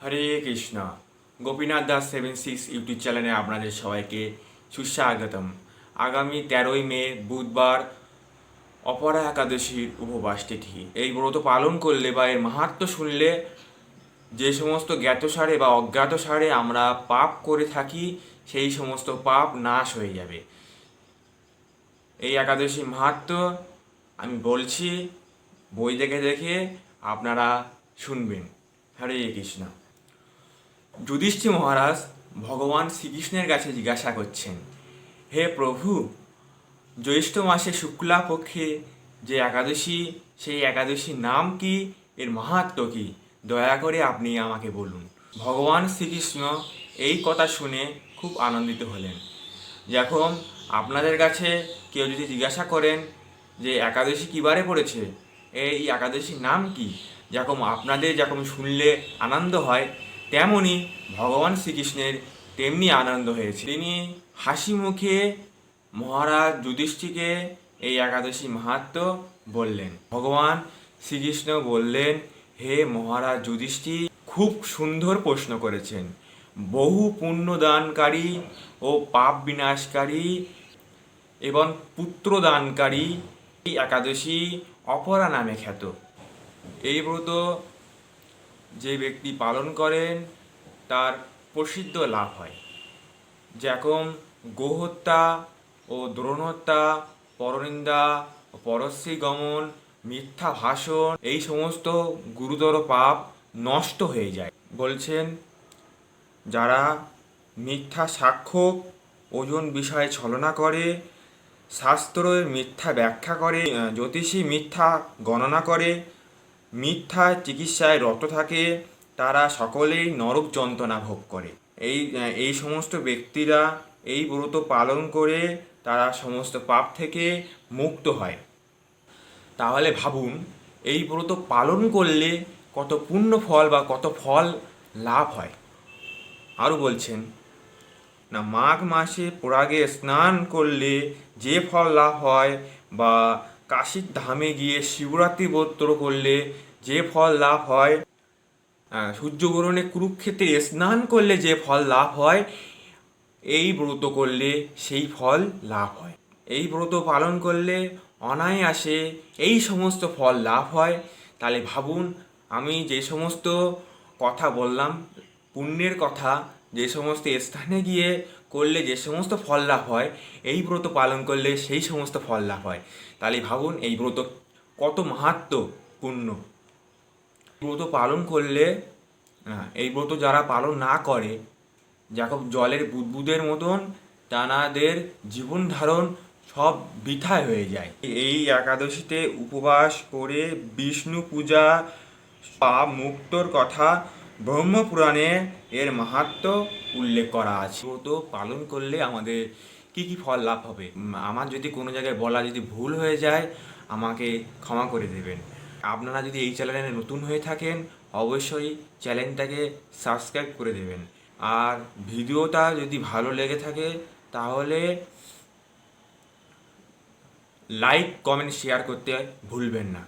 হরে Krishna. Gopinath Das 76 YouTube চ্যানেলে আপনাদের সবাইকে সুস্বাগতম। আগামী 13ই মে বুধবার অপরা একাদশীর উপবাস তিথি। এই ব্রত পালন করলে বা এর মাহাত্ম্য শুনলে যে সমস্ত জ্ঞাতসারে বা অজ্ঞাতসারে আমরা পাপ করে থাকি সেই সমস্ত পাপ নাশ হয়ে যাবে। এই একাদশী মাহাত্ম্য আমি বলছি, বই দেখে দেখে আপনারা শুনবেন। হরে কৃষ্ণ। যুধিষ্ঠির মহারাজ ভগবান শ্রীকৃষ্ণের কাছে জিজ্ঞাসা করছেন, হে প্রভু, জ্যৈষ্ঠ মাসে শুক্লা পক্ষে যে একাদশী, সেই একাদশীর নাম কি, এর মাহাত্ম্য কি, দয়া করে আপনি আমাকে বলুন। ভগবান শ্রীকৃষ্ণ এই কথা শুনে খুব আনন্দিত হলেন। যখন আপনাদের কাছে কেউ যদি জিজ্ঞাসা করেন যে একাদশী কী বারে পড়েছে, এই একাদশীর নাম কি, আপনাদের যখন শুনলে আনন্দ হয়, তেমনি ভগবান শ্রীকৃষ্ণের তেমনি আনন্দ হয়েছে। তিনি হাসি মুখে মহারাজ যুধিষ্ঠিরকে এই একাদশী মাহাত্ম্য বললেন। ভগবান শ্রীকৃষ্ণ বললেন, হে মহারাজ যুধিষ্ঠির, খুব সুন্দর প্রশ্ন করেছেন। বহু পুণ্যদানকারী ও পাপ বিনাশকারী এবং পুত্রদানকারী এই একাদশী অপরা নামে খ্যাত। এই ব্রত যে ব্যক্তি পালন করেন তার প্রসিদ্ধ লাভ হয়। যেরকম গোহত্যা ও দ্রোণহত্যা, পরনিন্দা, পরশ্রী গমন, মিথ্যা ভাষণ, এই সমস্ত গুরুতর পাপ নষ্ট হয়ে যায়। বলছেন, যারা মিথ্যা সাক্ষ্য, ওজন বিষয়ে ছলনা করে, শাস্ত্রের মিথ্যা ব্যাখ্যা করে, জ্যোতিষী মিথ্যা গণনা করে, মিথ্যা চিকিৎসায় রত থাকে, তারা সকলেই নরক যন্ত্রণা ভোগ করে। এই সমস্ত ব্যক্তিরা এই ব্রত পালন করে তারা সমস্ত পাপ থেকে মুক্ত হয়। তাহলে ভাবুন, এই ব্রত পালন করলে কত পুণ্য ফল বা কত ফল লাভ হয়। আরও বলছেন, না মাঘ মাসে প্রয়াগে স্নান করলে যে ফল লাভ হয়, বা কাশীর ধামে গিয়ে শিবরাত্রি ব্রত করলে যে ফল লাভ হয়, সূর্যগ্রহণে কুরুক্ষেত্রে স্নান করলে যে ফল লাভ হয়, এই ব্রত করলে সেই ফল লাভ হয়। এই ব্রত পালন করলে অনায়াসে এই সমস্ত ফল লাভ হয়। তাহলে ভাবুন, আমি যে সমস্ত কথা বললাম, পুণ্যের কথা, যে সমস্ত স্থানে গিয়ে করলে যে সমস্ত ফল লাভ হয়, এই ব্রত পালন করলে সেই সমস্ত ফল লাভ হয়। তাহলে ভাবুন এই ব্রত কত মাহাত্ম্য পূর্ণ। ব্রত পালন করলে, এই ব্রত যারা পালন না করে, যখন জলের বুদবুদের মতন তানাদের জীবন ধারণ সব বৃথায় হয়ে যায়। এই একাদশীতে উপবাস করে বিষ্ণু পূজা বা মুক্তর কথা ব্রহ্মপুরাণে এর মাহাত্ম্য উল্লেখ করা আছে। ব্রত পালন করলে আমাদের কি কি ফল লাভ হবে, আমার যদি কোনো জায়গায় বলা যদি ভুল হয়ে যায়, আমাকে ক্ষমা করে দেবেন। আপনারা যদি এই চ্যানেলে নতুন হয়ে থাকেন, অবশ্যই চ্যানেলটাকে সাবস্ক্রাইব করে দেবেন। আর ভিডিওটা যদি ভালো লেগে থাকে তাহলে লাইক, কমেন্ট, শেয়ার করতে ভুলবেন না।